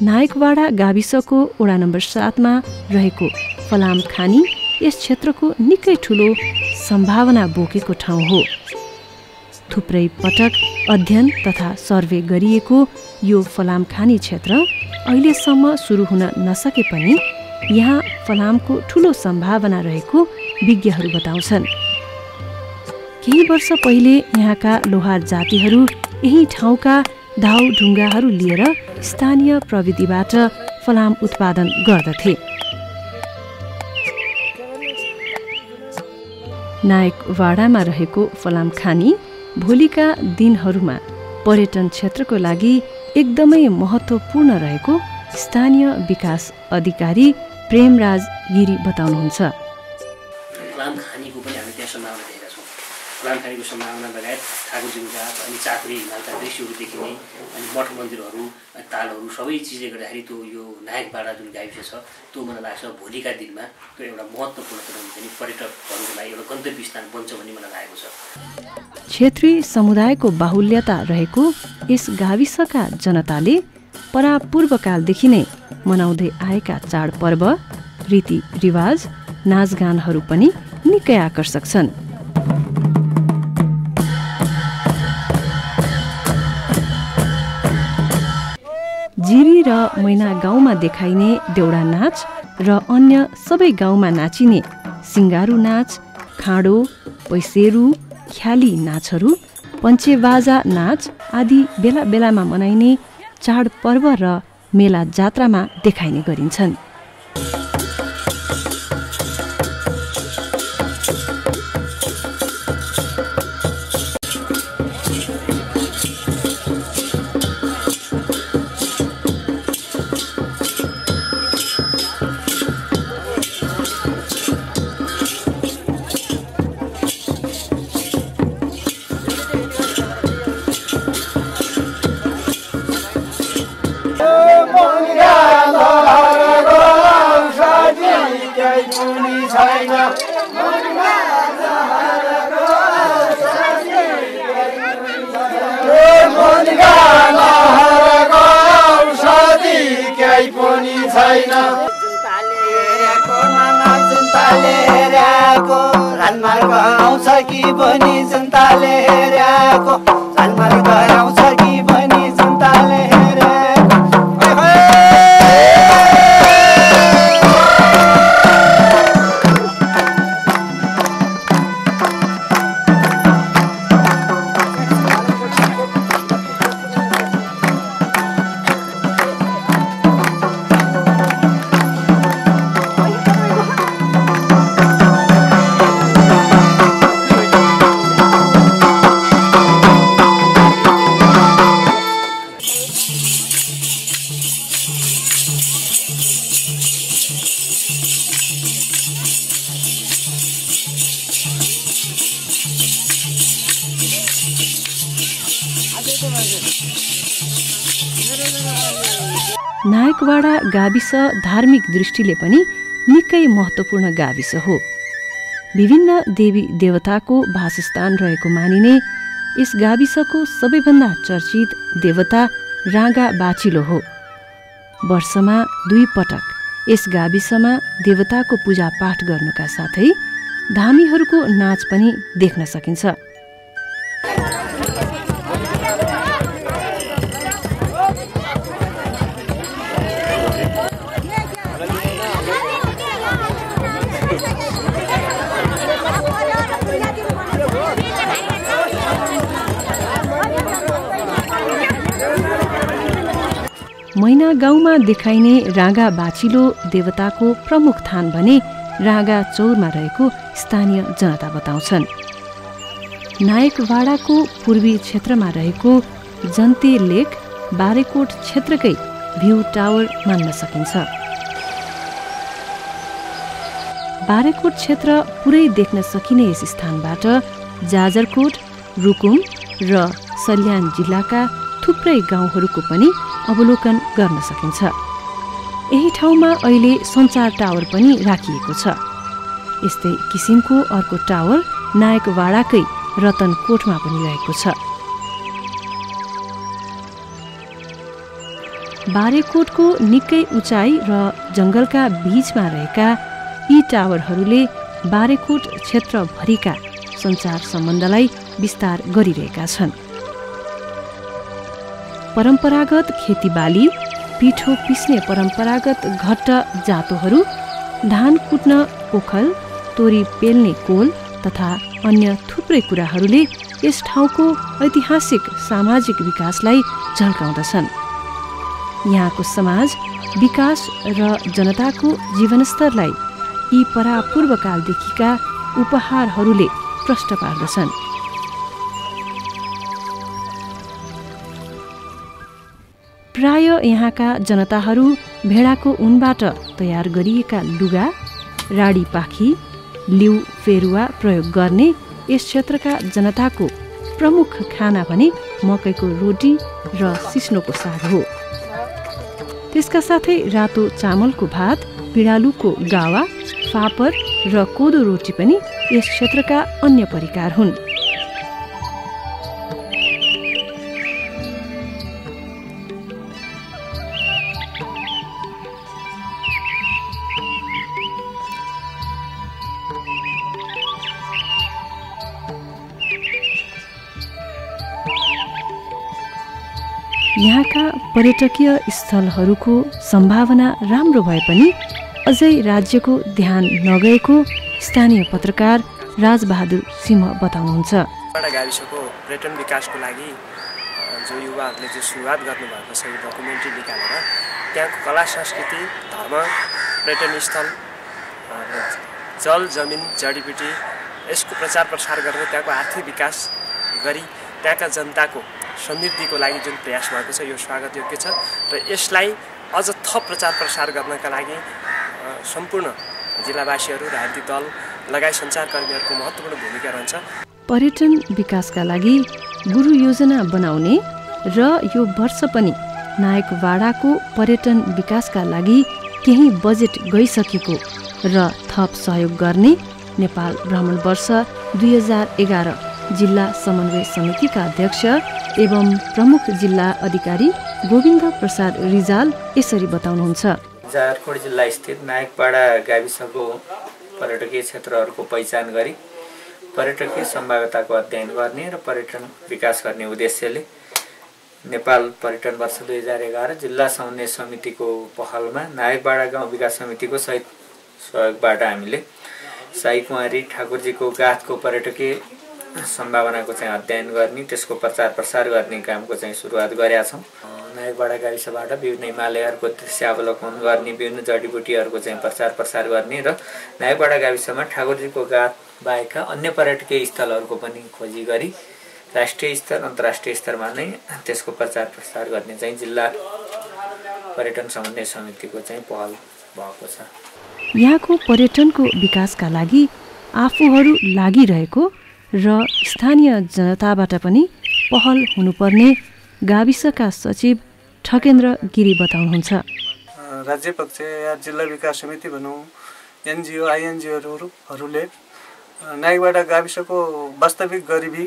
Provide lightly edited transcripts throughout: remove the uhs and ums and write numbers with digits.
नायकवाडा गाविसको वडा नम्बर 7 मा रहेको फलाम खानी यस क्षेत्रको निकै ठूलो सम्भावना बोकेको ठाउँ हो। थुप्रै पटक अध्ययन तथा सर्वे गरिएको यो फलाम खानी क्षेत्र अहिलेसम्म सुरु हुन नसके पनि यहाँ फलामको ठूलो सम्भावना रहेको विज्ञहरू बताउँछन्। केही वर्ष पहिले यहाँका लोहार जातिहरू यही ठाउँका धाउ ढुङ्गाहरू लिएर स्थानीय प्रविधिबाट फलाम उत्पादन गर्दथे। नायकवाडामा रहेको फलाम खानी भोलिका दिनहरूमा पर्यटन क्षेत्रको लागि एकदमै महत्त्वपूर्ण रहेको स्थानीय विकास अधिकारी प्रेमराज गिरी बताउनुहुन्छ। फलाम खानीको पनि हामी त्यहाँ सम्भावना देखेका छौँ। फलाम खानीको सम्भावना लगायत ठाकुरजुङका अनि चाकुरी हिमालका दृश्यहरू देखिने अनि मठ मन्दिरहरू तालहरू सबै चिजले गर्दाखेरि त्यो यो नायकवाडा जुन गाविस छ त्यो मलाई लाग्छ भोलिका दिनमा त्यो एउटा महत्त्वपूर्ण हुन्छ नि पर्यटकहरूको लागि एउटा गन्तव्य स्थान बन्छ भन्ने मलाई लागेको छ। क्षेत्री समुदायको बाहुल्यता रहेको यस गाविसका जनताले परापूर्वकालदेखि नै मनाउँदै आएका चाडपर्व रीतिरिवाज नाचगानहरू पनि निकै आकर्षक छन्। जिरी र मैना गाउँमा देखाइने देउडा नाच र अन्य सबै गाउँमा नाचिने सिङ्गारू नाच, खाँडो, पैसेरू, ख्याली नाचहरू, पञ्चेबाजा नाच आदि बेला बेलामा मनाइने चाडपर्व र मेला जात्रामा देखाइने गरिन्छन्। नायकवाडा गाविस धार्मिक दृष्टिले पनि निकै महत्त्वपूर्ण गाविस हो। विभिन्न देवी देवताको वासस्थान रहेको मानिने यस गाविसको सबैभन्दा चर्चित देवता राँगा बाचिलो हो। वर्षमा 2 पटक यस गाविसमा देवताको पूजा पाठ गर्नुका साथै धामीहरूको नाच पनि देख्न सकिन्छ। मैना गाउँमा देखाइने राँगा बाचिलो देवताको प्रमुख थान भने राँगा चौरमा रहेको स्थानीय जनता बताउँछन्। नायकवाडाको पूर्वी क्षेत्रमा रहेको जन्ते लेक बारेकोट क्षेत्रकै भ्यू टावर मान्न सकिन्छ। बारेकोट क्षेत्र पुरै देख्न सकिने यस स्थानबाट जाजरकोट, रुकुम र सल्यान जिल्लाका थुप्रै गाउँहरूको पनि अवलोकन गर्न सकिन्छ। यही ठाउँमा अहिले सञ्चार टावर पनि राखिएको छ। यस्तै किसिमको अर्को टावर नायकवाडाकै रतनकोटमा पनि रहेको छ। बारेकोटको निकै उचाइ र जङ्गलका बीचमा रहेका यी टावरहरूले बारेकोट क्षेत्रभरिका सञ्चार सम्बन्धलाई विस्तार गरिरहेका छन्। परम्परागत खेतीबाली, पिठो पिस्ने परम्परागत घट्ट जातोहरू, धान कुट्न ओखल, तोरी पेल्ने कोल तथा अन्य थुप्रै कुराहरूले यस ठाउँको ऐतिहासिक सामाजिक विकासलाई झल्काउँदछन्। यहाँको समाज विकास र जनताको जीवनस्तरलाई यी परापूर्वकालदेखिका उपहारहरूले प्रष्ट पार्दछन्। प्राय यहाँका जनताहरू भेडाको ऊनबाट तयार गरिएका लुगा, राडी पाखी, लिउ फेरुवा प्रयोग गर्ने यस क्षेत्रका जनताको प्रमुख खाना भने मकैको रोटी र सिस्नोको साग हो। त्यसका साथै रातो चामलको भात, पिँडालुको गावा, फापर र कोदो रोटी पनि यस क्षेत्रका अन्य परिकार हुन्। यहाँका पर्यटकीय स्थलहरूको सम्भावना राम्रो भए पनि अझै राज्यको ध्यान नगएको स्थानीय पत्रकार राजबहादुर सिंह बताउनुहुन्छ। गाविसको पर्यटन विकासको लागि जो युवाहरूले जो सुरुवात गर्नुभएको छ, यो डकुमेन्ट्री निकालेर त्यहाँको कला संस्कृति, धर्म, पर्यटन स्थल, जल जमिन जडीबुटी यसको प्रचार प्रसार गरेर त्यहाँको आर्थिक विकास गरी त्यहाँका जनताको समृद्धिको लागि जुन प्रयास भएको छ यो स्वागत योग्य छ र यसलाई अझ थप प्रचार प्रसार गर्नका लागि सम्पूर्ण जिल्लावासीहरू, राजनीतिक दल लगायत सञ्चारकर्मीहरूको महत्त्वपूर्ण भूमिका रहन्छ। पर्यटन विकासका लागि गुरु योजना बनाउने र यो वर्ष पनि नायकवाडाको पर्यटन विकासका लागि केही बजेट गइसकेको र थप सहयोग गर्ने नेपाल भ्रमण वर्ष 2011 जिल्ला समन्वय समितिका अध्यक्ष एवं प्रमुख जिल्ला अधिकारी गोविन्द प्रसाद रिजाल यसरी बताउनुहुन्छ। जाजरकोट जिल्ला स्थित नायकपाडा गाविसको पर्यटकीय क्षेत्रहरूको पहिचान गरी पर्यटकीय सम्भाव्यताको अध्ययन गर्ने र पर्यटन विकास गर्ने उद्देश्यले नेपाल पर्यटन वर्ष 2011 जिल्ला समन्वय समितिको पहलमा नायकपाडा गाउँ विकास समितिको सहयोगबाट हामीले साईकुमारी ठाकुरजीको गाथको पर्यटकीय सम्भावनाको चाहिँ अध्ययन गर्ने, त्यसको प्रचार प्रसार गर्ने कामको चाहिँ सुरुवात गरेका छौँ। नायकपाडा गाविसबाट विभिन्न हिमालयहरूको दृश्यावलोकन गर्ने, विभिन्न जडीबुटीहरूको चाहिँ प्रचार प्रसार गर्ने र नायकपाडा गाविसमा ठाकुरजीको गाथ बाहेकका अन्य पर्यटकीय स्थलहरूको पनि खोजी गरी राष्ट्रिय स्तर अन्तर्राष्ट्रिय स्तरमा नै त्यसको प्रचार प्रसार गर्ने चाहिँ जिल्ला पर्यटन समन्वय समितिको चाहिँ पहल भएको छ। यहाँको पर्यटनको विकासका लागि आफूहरू लागिरहेको र स्थानीय जनताबाट पनि पहल हुनुपर्ने गाविसका सचिव ठकेन्द्र गिरी बताउनुहुन्छ। राज्य पक्ष या जिल्ला विकास समिति भनौँ, एनजिओ आइएनजिओहरूले नायकपाडा गाविसको वास्तविक गरिबी,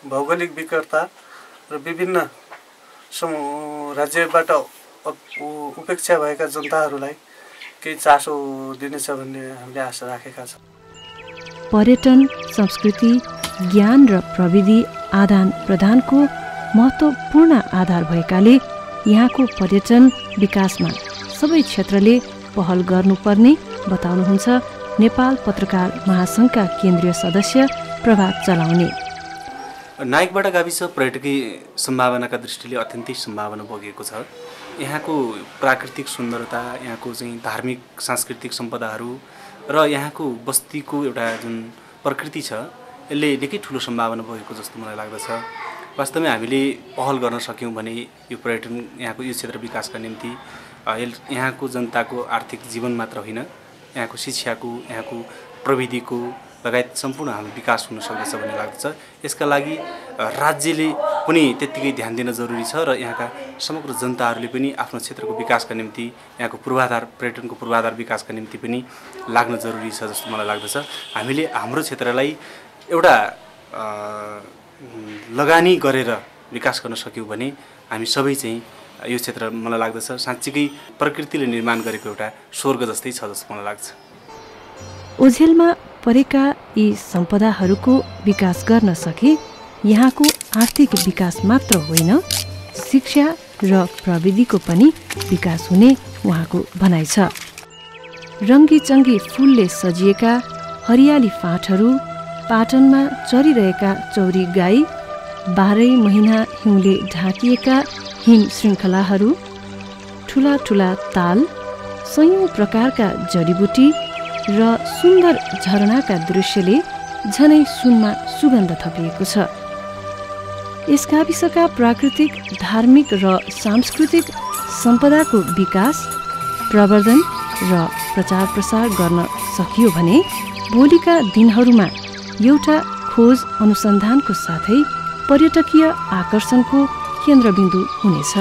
भौगोलिक विकटता र विभिन्न राज्यबाट उपेक्षा भएका जनताहरूलाई केही चासो दिनेछ भन्ने हामीले आशा राखेका छौँ। पर्यटन, संस्कृति, ज्ञान र प्रविधि आदान प्रदानको महत्त्वपूर्ण आधार भएकाले यहाँको पर्यटन विकासमा सबै क्षेत्रले पहल गर्नुपर्ने बताउनुहुन्छ नेपाल पत्रकार महासङ्घका केन्द्रीय सदस्य प्रभात चलाउने। नायकपाडा गाविस पर्यटकीय सम्भावनाका दृष्टिले अत्यन्तै सम्भावना बोकेको छ। यहाँको प्राकृतिक सुन्दरता, यहाँको चाहिँ धार्मिक सांस्कृतिक सम्पदाहरू र यहाँको बस्तीको एउटा जुन प्रकृति छ यसले निकै ठुलो सम्भावना बोकेको जस्तो मलाई लाग्दछ। वास्तवमै हामीले पहल गर्न सक्यौँ भने यो पर्यटन, यहाँको यो क्षेत्र विकासका निम्ति यहाँको जनताको आर्थिक जीवन मात्र होइन, यहाँको शिक्षाको, यहाँको प्रविधिको लगायत सम्पूर्ण हाम्रो विकास हुन सक्दछ भन्ने लाग्दछ। यसका लागि राज्यले पनि त्यत्तिकै ध्यान दिन जरुरी छ र यहाँका समग्र जनताहरूले पनि आफ्नो क्षेत्रको विकासका निम्ति, यहाँको पूर्वाधार, पर्यटनको पूर्वाधार विकासका निम्ति पनि लाग्न जरुरी छ जस्तो मलाई लाग्दछ। हामीले हाम्रो क्षेत्रलाई एउटा लगानी गरेर विकास गर्न सक्यौँ भने हामी सबै चाहिँ यो क्षेत्र मलाई लाग्दछ साँच्चीकै प्रकृतिले निर्माण गरेको एउटा स्वर्ग जस्तै छ जस्तो मलाई लाग्छ। ओझेलमा परेका यी सम्पदाहरूको विकास गर्न सके यहाँको आर्थिक विकास मात्र होइन शिक्षा र प्रविधिको पनि विकास हुने उहाँको भनाइ छ। रङ्गी-चङ्गी फुलले सजिएका हरियाली फाँटहरू, पाटनमा चरिरहेका चौरी गाई, 12 महिना हिउँले ढाकिएका हिम श्रृङ्खलाहरू, ठुला ठुला ताल, सयौं प्रकारका जडीबुटी र सुन्दर झरनाका दृश्यले झनै सुनमा सुगन्ध थपिएको छ। यस गाविसका प्राकृतिक, धार्मिक र सांस्कृतिक सम्पदाको विकास, प्रवर्धन र प्रचार प्रसार गर्न सकियो भने भोलिका दिनहरूमा एउटा खोज अनुसन्धानको साथै पर्यटकीय आकर्षणको केन्द्रबिन्दु हुनेछ।